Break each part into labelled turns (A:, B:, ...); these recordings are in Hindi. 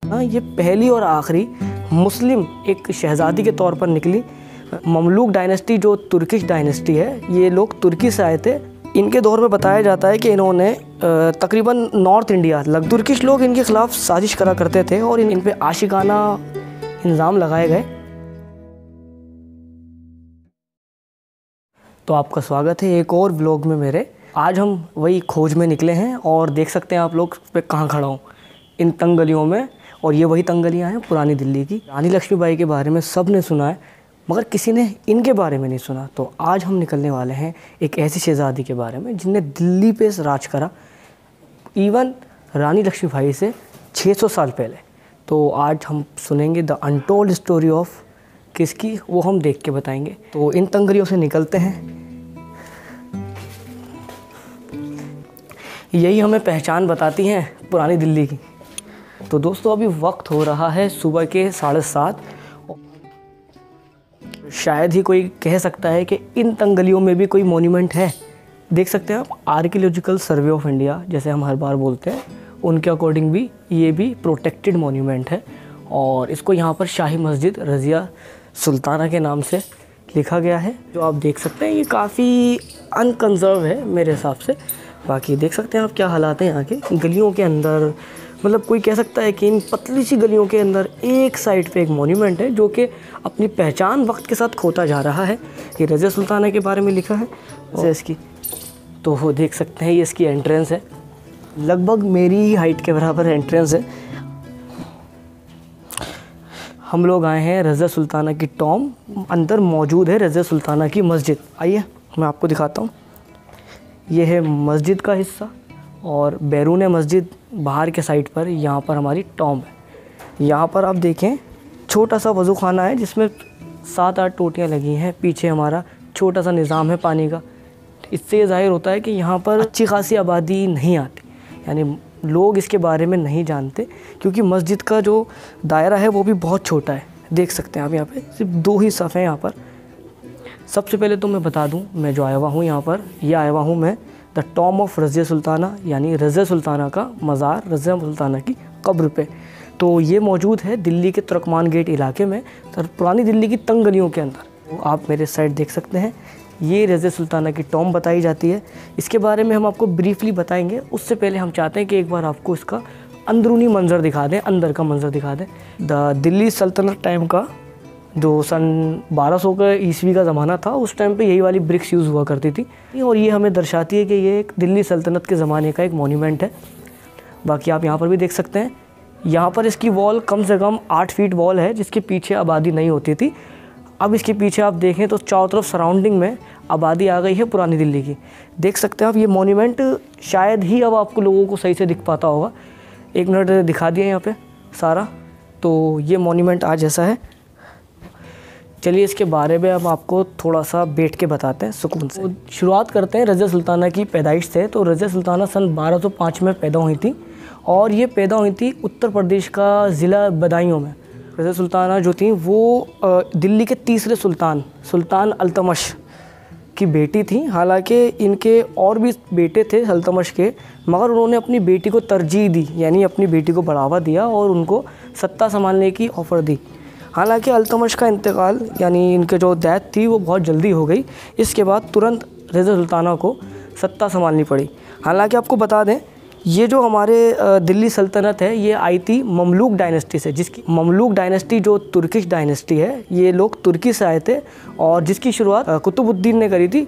A: हाँ, ये पहली और आखिरी मुस्लिम एक शहज़ादी के तौर पर निकली। ममलूक डायनेस्टी जो तुर्किश डायनेस्टी है, ये लोग तुर्की से आए थे। इनके दौर में बताया जाता है कि इन्होंने तकरीबन नॉर्थ इंडिया तुर्किश लोग इनके ख़िलाफ़ साजिश करा करते थे और इन पे आशिकाना इल्ज़ाम लगाए गए। तो आपका स्वागत है एक और ब्लॉग में मेरे। आज हम वही खोज में निकले हैं और देख सकते हैं आप लोग पे कहाँ खड़ा हूँ, इन तंग गलियों में। और ये वही तंग गलियाँ हैं पुरानी दिल्ली की। रानी लक्ष्मीबाई के बारे में सब ने सुना है, मगर किसी ने इनके बारे में नहीं सुना। तो आज हम निकलने वाले हैं एक ऐसी शहज़ादी के बारे में जिनने दिल्ली पे राज करा, इवन रानी लक्ष्मीबाई से 600 साल पहले। तो आज हम सुनेंगे द अनटोल्ड स्टोरी ऑफ किसकी, वो हम देख के बताएंगे। तो इन तंग गलियों से निकलते हैं। यही हमें पहचान बताती हैं पुरानी दिल्ली की। तो दोस्तों, अभी वक्त हो रहा है सुबह के 7:30। शायद ही कोई कह सकता है कि इन तंग गलियों में भी कोई मोन्यूमेंट है। देख सकते हैं आप, आर्कियोलॉजिकल सर्वे ऑफ इंडिया जैसे हम हर बार बोलते हैं, उनके अकॉर्डिंग भी ये भी प्रोटेक्टेड मोन्यूमेंट है। और इसको यहाँ पर शाही मस्जिद रज़िया सुल्ताना के नाम से लिखा गया है। जो आप देख सकते हैं ये काफ़ी अनकंजर्व है मेरे हिसाब से। बाकी देख सकते हैं आप क्या हालात हैं यहाँ के गलियों के अंदर। मतलब कोई कह सकता है कि इन पतली सी गलियों के अंदर एक साइड पे एक मॉन्यूमेंट है जो कि अपनी पहचान वक्त के साथ खोता जा रहा है। ये रज़िया सुल्ताना के बारे में लिखा है जैसे इसकी। तो वो देख सकते हैं ये इसकी एंट्रेंस है, लगभग मेरी ही हाइट के बराबर एंट्रेंस है। हम लोग आए हैं रज़िया सुल्ताना की टॉम, अंदर मौजूद है रज़िया सुल्ताना की मस्जिद। आइए मैं आपको दिखाता हूँ। ये है मस्जिद का हिस्सा और बैरून मस्जिद बाहर के साइड पर यहाँ पर हमारी टॉम है। यहाँ पर आप देखें छोटा सा वज़ू खाना है जिसमें 7-8 टोटियाँ लगी हैं। पीछे हमारा छोटा सा निज़ाम है पानी का। इससे ये ज़ाहिर होता है कि यहाँ पर अच्छी खासी आबादी नहीं आती, यानी लोग इसके बारे में नहीं जानते, क्योंकि मस्जिद का जो दायरा है वो भी बहुत छोटा है। देख सकते हैं आप यहाँ पे सिर्फ 2 ही सफ़े हैं यहाँ पर। सबसे पहले तो मैं बता दूं, मैं जो आया हुआ हूँ यहाँ पर, यह आया हुआ हूँ मैं the Tom of Razia Sultana, यानी रज़िया सुल्ताना का मज़ार, रज़िया सुल्ताना की कब्र पे। तो ये मौजूद है दिल्ली के तुर्कमान गेट इलाके में, पुरानी दिल्ली की तंग गलियों के अंदर। तो आप मेरे साइड देख सकते हैं, ये रज़िया सुल्ताना की टॉम बताई जाती है। इसके बारे में हम आपको ब्रीफली बताएंगे। उससे पहले हम चाहते हैं कि एक बार आपको इसका अंदरूनी मंज़र दिखा दें, अंदर का मंज़र दिखा दें। द दिल्ली सल्तनत टाइम का जो सन 1200 का ईस्वी का ज़माना था, उस टाइम पे यही वाली ब्रिक्स यूज़ हुआ करती थी। और ये हमें दर्शाती है कि ये एक दिल्ली सल्तनत के ज़माने का एक मॉन्यूमेंट है। बाकी आप यहाँ पर भी देख सकते हैं, यहाँ पर इसकी वॉल कम से कम 8 फीट वॉल है जिसके पीछे आबादी नहीं होती थी। अब इसके पीछे आप देखें तो चारों तरफ सराउंडिंग में आबादी आ गई है पुरानी दिल्ली की। देख सकते हैं आप, ये मॉन्यूमेंट शायद ही अब आपको लोगों को सही से दिख पाता होगा। 1 मिनट दिखा दिया यहाँ पे सारा। तो ये मॉन्यूमेंट आज ऐसा है। चलिए इसके बारे में हम आपको थोड़ा सा बैठ के बताते हैं सुकून से। तो शुरुआत करते हैं रज़िया सुल्ताना की पैदाइश से। तो रज़िया सुल्ताना सन 1205 में पैदा हुई थी और ये पैदा हुई थी उत्तर प्रदेश का ज़िला बदायूं में। रज़िया सुल्ताना जो थी वो दिल्ली के तीसरे सुल्तान अल्तमश की बेटी थी। हालांकि इनके और भी बेटे थे अल्तमश के, मगर उन्होंने अपनी बेटी को तरजीह दी, यानी अपनी बेटी को बढ़ावा दिया और उनको सत्ता संभालने की ऑफ़र दी। हालांकि अल्तमश का इंतकाल, यानी इनके जो डेथ थी वो बहुत जल्दी हो गई। इसके बाद तुरंत रज़िया सुल्ताना को सत्ता संभालनी पड़ी। हालांकि आपको बता दें, ये जो हमारे दिल्ली सल्तनत है ये आई थी ममलूक डायनेस्टी से, जिसकी ममलूक डायनेस्टी जो तुर्किश डायनेस्टी है, ये लोग तुर्की से आए थे और जिसकी शुरुआत कुतुबुद्दीन ने करी थी।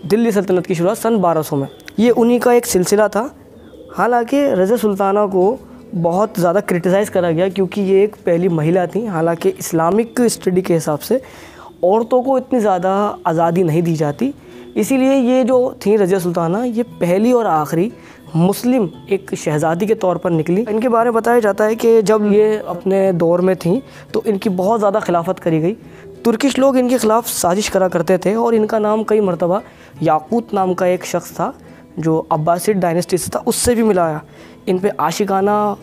A: दिल्ली सल्तनत की शुरुआत सन 1200 में, ये उन्हीं का एक सिलसिला था। हालांकि रज़िया सुल्ताना को बहुत ज़्यादा क्रिटिसाइज़ करा गया क्योंकि ये एक पहली महिला थी। हालांकि इस्लामिक स्टडी के हिसाब से औरतों को इतनी ज़्यादा आज़ादी नहीं दी जाती, इसीलिए ये जो थी रज़िया सुल्ताना, ये पहली और आखिरी मुस्लिम एक शहज़ादी के तौर पर निकली। इनके बारे में बताया जाता है कि जब ये अपने दौर में थी तो इनकी बहुत ज़्यादा खिलाफत करी गई। तुर्किश लोग इनके ख़िलाफ़ साजिश करा करते थे और इनका नाम कई मरतबा याकूत नाम का एक शख्स था जो अब्बासिड डायनेस्टी से था, उससे भी मिलाया। इन पे आशिकाना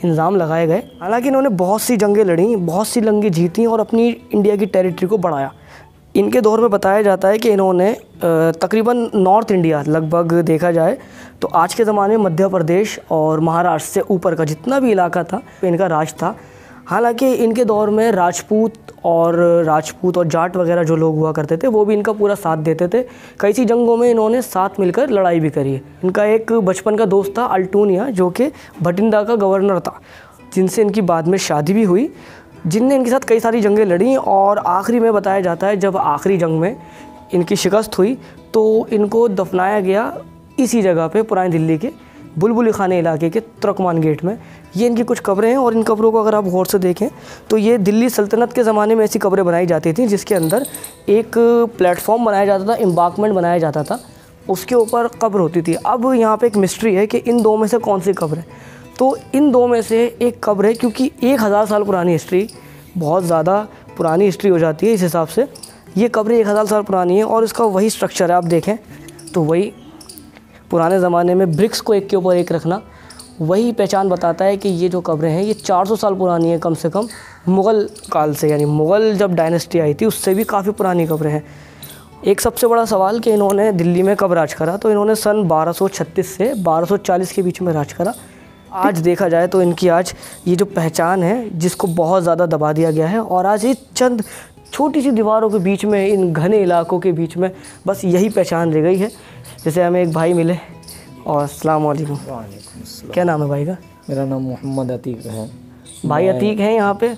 A: इल्ज़ाम लगाए गए। हालांकि इन्होंने बहुत सी जंगें लड़ी, बहुत सी जंगें जीती और अपनी इंडिया की टेरिटरी को बढ़ाया। इनके दौर में बताया जाता है कि इन्होंने तकरीबन नॉर्थ इंडिया लगभग देखा जाए तो आज के ज़माने में मध्य प्रदेश और महाराष्ट्र से ऊपर का जितना भी इलाका था इनका राज था। हालांकि इनके दौर में राजपूत और जाट वगैरह जो लोग हुआ करते थे वो भी इनका पूरा साथ देते थे। कई सी जंगों में इन्होंने साथ मिलकर लड़ाई भी करी है। इनका एक बचपन का दोस्त था अल्टूनिया, जो कि भटिंडा का गवर्नर था, जिनसे इनकी बाद में शादी भी हुई, जिनने इनके साथ कई सारी जंगें लड़ी। और आखिरी में बताया जाता है जब आखिरी जंग में इनकी शिकस्त हुई तो इनको दफनाया गया इसी जगह पे पुरानी दिल्ली के बुलबुल खाने इलाके के तुर्कमान गेट में। ये इनकी कुछ कब्रें हैं और इन कब्रों को अगर आप गौर से देखें तो ये दिल्ली सल्तनत के ज़माने में ऐसी कब्रें बनाई जाती थी जिसके अंदर एक प्लेटफॉर्म बनाया जाता था, एम्बार्कमेंट बनाया जाता था, उसके ऊपर कब्र होती थी। अब यहाँ पे एक मिस्ट्री है कि इन दो में से कौन सी कब्र है। तो इन दो में से एक कब्र है, क्योंकि 1000 साल पुरानी हिस्ट्री, बहुत ज़्यादा पुरानी हिस्ट्री हो जाती है इस हिसाब से। ये कब्र 1000 साल पुरानी है और इसका वही स्ट्रक्चर है। आप देखें तो वही पुराने ज़माने में ब्रिक्स को एक के ऊपर एक रखना, वही पहचान बताता है कि ये जो कब्रें हैं ये 400 साल पुरानी है कम से कम, मुग़ल काल से, यानी मुग़ल जब डायनेस्टी आई थी उससे भी काफ़ी पुरानी कब्रें हैं। एक सबसे बड़ा सवाल कि इन्होंने दिल्ली में कब राज करा, तो इन्होंने सन 1236 से 1240 के बीच में राज करा। आज देखा जाए तो इनकी आज ये जो पहचान है जिसको बहुत ज़्यादा दबा दिया गया है, और आज ये चंद छोटी सी दीवारों के बीच में, इन घने इलाकों के बीच में बस यही पहचान रह गई है। जैसे हमें एक भाई मिले, और अस्सलाम वालेकुम। क्या नाम है भाई का?
B: मेरा नाम मोहम्मद अतीक है।
A: भाई अतीक हैं यहाँ पे।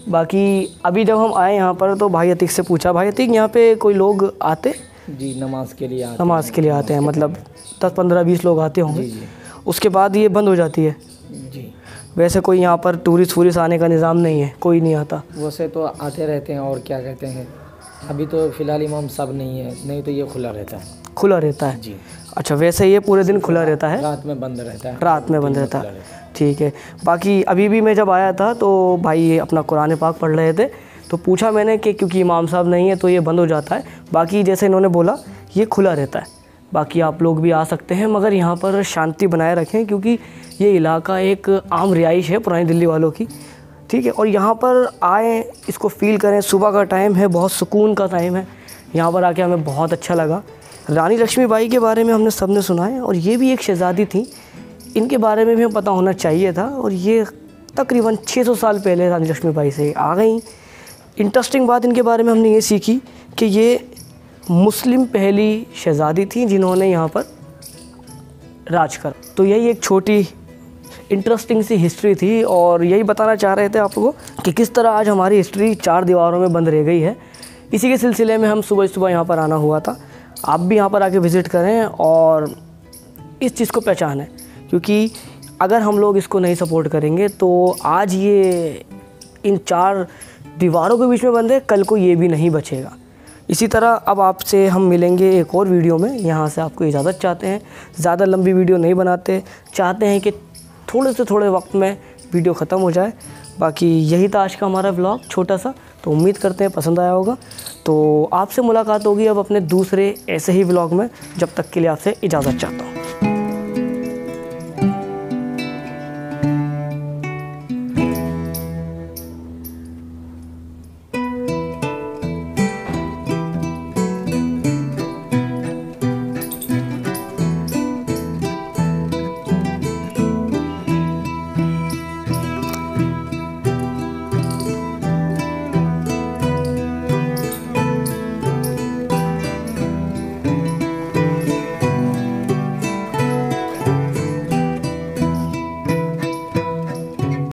A: बाकी अभी जब हम आए यहाँ पर तो भाई अतीक से पूछा, भाई अतीक यहाँ पे कोई लोग आते?
B: जी, नमाज के लिए
A: आते हैं, मतलब 10, 15, 20 लोग आते होंगे।
B: जी।
A: उसके बाद ये बंद हो जाती है?
B: जी।
A: वैसे कोई यहाँ पर टूरिस्ट आने का निज़ाम नहीं है? कोई नहीं आता?
B: वैसे तो आते रहते हैं, और क्या कहते हैं, अभी तो फ़िलहाल इमाम सब नहीं है, नहीं तो ये खुला रहता है।
A: खुला रहता है?
B: जी।
A: अच्छा, वैसे ये पूरे दिन खुला रहता है?
B: रात में बंद रहता है।
A: रात में बंद रहता है, ठीक है। बाकी अभी भी मैं जब आया था तो भाई अपना कुरान पाक पढ़ रहे थे, तो पूछा मैंने कि क्योंकि इमाम साहब नहीं है तो ये बंद हो जाता है। बाकी जैसे इन्होंने बोला ये खुला रहता है। बाकी आप लोग भी आ सकते हैं, मगर यहाँ पर शांति बनाए रखें, क्योंकि ये इलाका एक आम रिहाइश है पुरानी दिल्ली वालों की, ठीक है। और यहाँ पर आएँ, इसको फ़ील करें। सुबह का टाइम है, बहुत सुकून का टाइम है। यहाँ पर आके हमें बहुत अच्छा लगा। रानी लक्ष्मीबाई के बारे में हमने सबने सुना है, और ये भी एक शहज़ादी थी, इनके बारे में भी हमें पता होना चाहिए था। और ये तकरीबन 600 साल पहले रानी लक्ष्मीबाई से आ गई। इंटरेस्टिंग बात इनके बारे में हमने ये सीखी कि ये मुस्लिम पहली शहज़ादी थी जिन्होंने यहाँ पर राज करा। तो यही एक छोटी इंटरेस्टिंग सी हिस्ट्री थी, और यही बताना चाह रहे थे आप लोगों कि किस तरह आज हमारी हिस्ट्री 4 दीवारों में बंद रह गई है। इसी के सिलसिले में हम सुबह यहाँ पर आना हुआ था। आप भी यहाँ पर आके विज़िट करें और इस चीज़ को पहचानें, क्योंकि अगर हम लोग इसको नहीं सपोर्ट करेंगे तो आज ये इन 4 दीवारों के बीच में बंद है, कल को ये भी नहीं बचेगा। इसी तरह अब आपसे हम मिलेंगे एक और वीडियो में। यहाँ से आपको इजाज़त चाहते हैं, ज़्यादा लंबी वीडियो नहीं बनाते, चाहते हैं कि थोड़े से थोड़े वक्त में वीडियो ख़त्म हो जाए। बाकी यही था आज का हमारा व्लॉग छोटा सा, तो उम्मीद करते हैं पसंद आया होगा। तो आपसे मुलाकात होगी अब अपने दूसरे ऐसे ही व्लॉग में। जब तक के लिए आपसे इजाज़त चाहता हूँ।